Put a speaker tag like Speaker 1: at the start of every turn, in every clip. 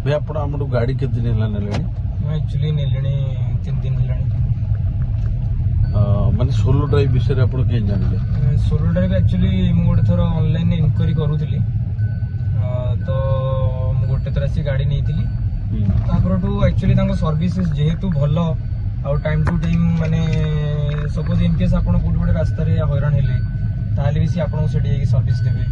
Speaker 1: भाई आप गाड़ी के दिन
Speaker 2: एक्चुअली नेले 3 दिन
Speaker 1: माने सोलो ड्राइव विषय आप जानले
Speaker 2: सोलो ड्राइव एक्चुअली मु गोटे थर ऑनलाइन इनक्वारी करूली तो मु गोटे थर आसी गाड़ी नहीं एक्चुअली सर्विसेस जेहेतु भल आउ टाइम टू टाइम माने सपोज इन केस आपण कोड गोटे रास्ता रे हैरान हेले ताले भी सी आपण सेठी सर्विस देबे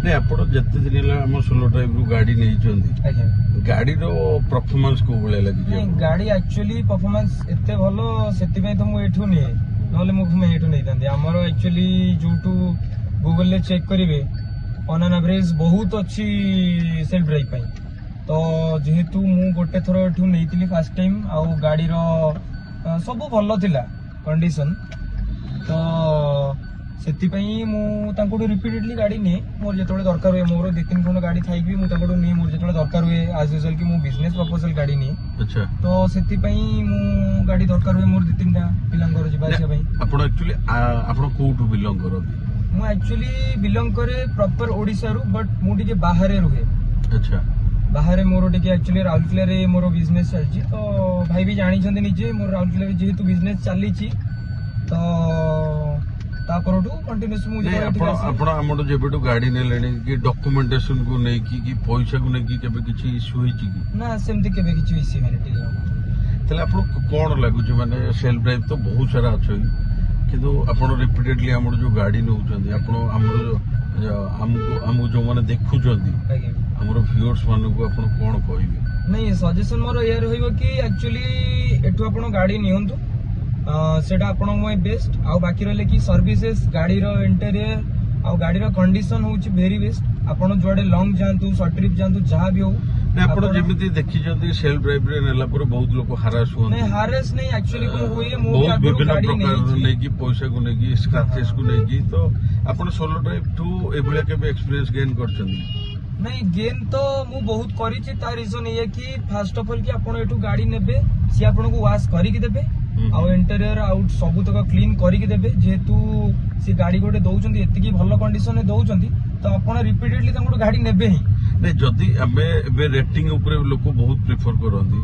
Speaker 1: नहीं आप जिते दिन है सोलो ड्राइव रू गाड़ी नहीं गाड़ी रो परफॉर्मेंस को भले लगी
Speaker 2: गाड़ी एक्चुअली परफॉर्मेंस एते भलो सेति पे तो मु एठू नहीं नले मु एठू नहीं थांदी हमर एक्चुअली यूट्यूब गूगल ले चेक करिवे ऑन एन एवरेज बहुत अच्छी सेल्फ ड्राइव पाई तो जेहेतु मु गोटे थरो एठू नैतिली फर्स्ट टाइम आ गाड़ी रो सब भलो थिला कंडीशन तो सेतिपई मु तांकोडू रिपीटेडली गाड़ी ने मोर जेतोळे दरकार हुए मोर 2-3 खंड गाड़ी थाई भी मु तांकोडू ने मोर जेतोळे दरकार हुए आज यूजुअल कि मु बिजनेस प्रपोजल गाड़ी ने
Speaker 1: अच्छा तो
Speaker 2: सेतिपई मु गाड़ी दरकार हुए मोर 2-3टा पिलांगर जिबासिया पई
Speaker 1: आपण एक्चुअली आपण कोठू बिलोंग करबी
Speaker 2: मु एक्चुअली बिलोंग करे प्रॉपर ओडिसा रु बट मु टिके बाहरे रुहे अच्छा बाहरे मोर टिके एक्चुअली राउरकेला रे मोर बिजनेस चलची तो भाई भी जानि छथि निजे मोर राउरकेला रे जेहेतु बिजनेस चली छी तो तापरटू कंटीन्यूअस मु जे
Speaker 1: आपण हमडो जेबेटू गाड़ी ने लेनी कि डॉक्यूमेंटेशन को नै कि पैसा को नै कि केबे किछि इशू होई छि कि
Speaker 2: ना सेमति केबे किछि इशू हेनटी
Speaker 1: तले आपण कोन लागु छि माने सेल्फ ड्राइव तो बहुत सारा अछि किंतु आपण रिपीटेडली हमर जो गाड़ी नउ छथि आपण हमर हमको जो माने देखु छथि हमर व्यूअर्स माने को आपण कोन कहबे
Speaker 2: नहीं सजेशन मोर यार होइबो कि एक्चुअली एठू आपण गाड़ी नियंतु सेटा आपण मोय बेस्ट आ बाकी रहले कि सर्विसेस गाड़ी रो इंटीरियर आ गाड़ी रो कंडीशन होची वेरी बेस्ट आपण जोडे लॉन्ग जानतु शॉर्ट ट्रिप जानतु जहां भी हो
Speaker 1: ने आपण जेमिति देखि जंती सेल्फ ड्राइव रे नेला पर बहुत लोग हारास होन
Speaker 2: नहीं हारास नहीं एक्चुअली को होई मो
Speaker 1: बहुत विभिन्न प्रकार नै कि पैसा को नै कि स्क्रैचेस को नै कि तो आपण सोलो ड्राइव टू एबुला के एक्सपीरियंस गेन करछन
Speaker 2: नहीं गेन तो मु बहुत करी छी ता रीजन ये कि फर्स्ट ऑफ ऑल कि आपण एठू गाड़ी नेबे सी आपण को वाश करी के देबे आ इंटीरियर आउट सब तक क्लीन करिक देबे जेहेतु से गाड़ी गोटे दउचंती एतिकी भलो कंडीशन में दउचंती तो आपण रिपीटेडली तांको गाड़ी नेबे ही
Speaker 1: नहीं जदी हमें एबे रेटिंग ऊपर लोक बहुत प्रेफर करंती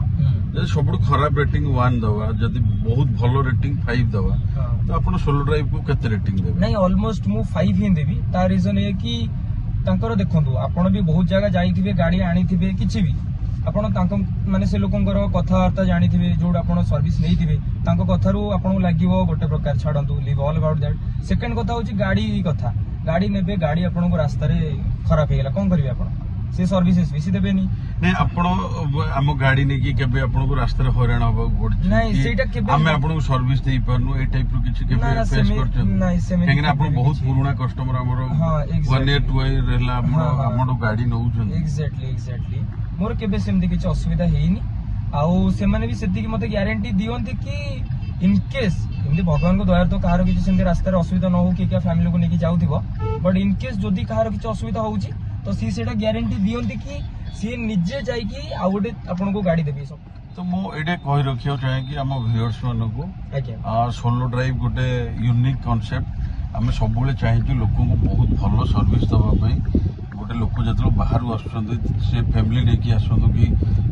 Speaker 1: जदी सबुठ खराब रेटिंग 1 दवा जदी बहुत भलो रेटिंग 5 दवा तो आपण सोलो ड्राइव को केते रेटिंग देबे
Speaker 2: नहीं ऑलमोस्ट मु 5 ही देबी ता रीजन ये कि तांकर देखंतु आपण भी बहुत जगह जाईथिबे गाड़ी आनीथिबे किछि भी आपण तांको माने से लोकंकर कथावार्ता जानिथिबे जोड आपण सर्विस नैथिबे तांको कथारु आपण लागिवो गोटे प्रकार छाडंतु leave all about that second कथा होची गाड़ी कथा गाड़ी नेबे गाड़ी आपण को रास्ता रे खराब हेला कोन करबे आपण से सर्विसेस भी देबे
Speaker 1: नहीं आपण हम गाड़ी ने कि केबे आपण को रास्ता रे हैरान होबा पड़छ
Speaker 2: नहीं सेटा केबे
Speaker 1: हम आपण को सर्विस देई परनु ए टाइप रो किछि केबे फेस करछ
Speaker 2: नहीं सेमे
Speaker 1: केना आपण बहुत पुराना कस्टमर हमरो
Speaker 2: हां
Speaker 1: 1 year 2 year रहला हमरो गाड़ी नउ छ
Speaker 2: एग्जैक्टली मोर केबे सेमति किछि असुविधा हेइनी आउ से माने भी सेति कि मते गारंटी दियंती कि इन केस एमती भगवान को दयार तो कहार किछि सेमति रास्ता रे असुविधा न हो कि क्या फैमिली को नेकी जाउथिबो बट इन केस जदी कहार किछि असुविधा होउची तो सी सेटा गारंटी दियंती कि सी निजे जाई कि आ गोटे आपन को गाड़ी देबी सब
Speaker 1: तो मो एडे कहि रखियो चाहे कि हम व्यूअर्स मानको सोलो ड्राइव गोटे यूनिक कांसेप्ट आम सब चाहिए लोक को बहुत भल सर्विस दवाई गोटे लोक जो बाहर से फैमिली लेकिन आसतु कि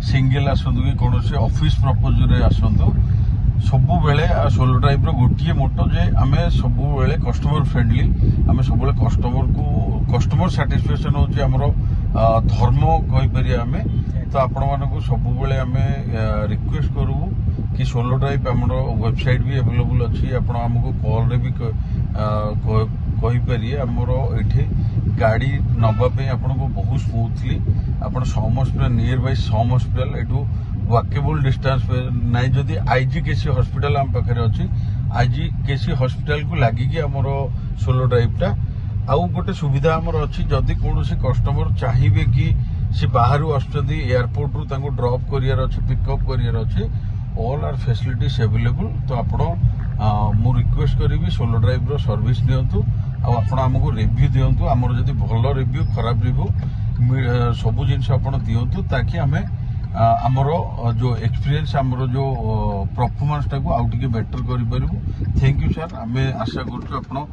Speaker 1: सिंगल आसतु कि कौन से ऑफिस प्रपोजल आसतु सब बेले सोलो ड्राइव गोटे मोटो जे आम सब बेले कस्टमर फ्रेंडली आम सब कस्टमर साटिस्फैक्शन हूँ आमर धर्म कहीपर आम तो आपण मानक सब बेले आम रिक्वेस्ट करूँ कि सोलो ड्राइव आम वेबसाइट भी अवेलेबल अच्छी आप आमको कॉल रे भी कहीपर आमर ये गाड़ी नवाई आपन को बहुत स्मूथली आप some hospital nearby some hospital एठू वाकेबल डिस्टेंस नाई जदि आईजीकेसी हॉस्पिटल आम पाखे अच्छी आईजीकेसी हॉस्पिटल को लगिकी आमर सोलो ड्राइवटा आउ गोटे सुविधा आमर अच्छी जदि कौन से कस्टमर चाहिए कि सी बाहर आसुँच एयरपोर्ट रु तांको ड्रॉप करियार अच्छे पिकअप करियार अच्छे ऑल आर फैसिलिटीज अवेलेबल तो आपण मु रिक्वेस्ट करी सोलो ड्राइव रो सर्विस दिंतु आपण आमको रिव्यू दिंतु आमर जदि भल रिव्यू खराब रिव्यू सबू जिन दिंतु ताकि आम आमर जो एक्सपीरियंस आमर जो परफॉर्मेंस टाक आउ टिके बेटर करूँ थैंक यू सर आम आशा करूँ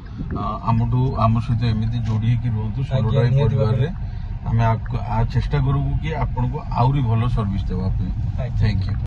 Speaker 1: आम सहित एमती जोड़ी रुहतु सोलो ड्राइव परिवार रे आम चेष्टा करूँ कि आपको आहरी भल सर्विस देवाई
Speaker 2: Right.
Speaker 1: Thank you.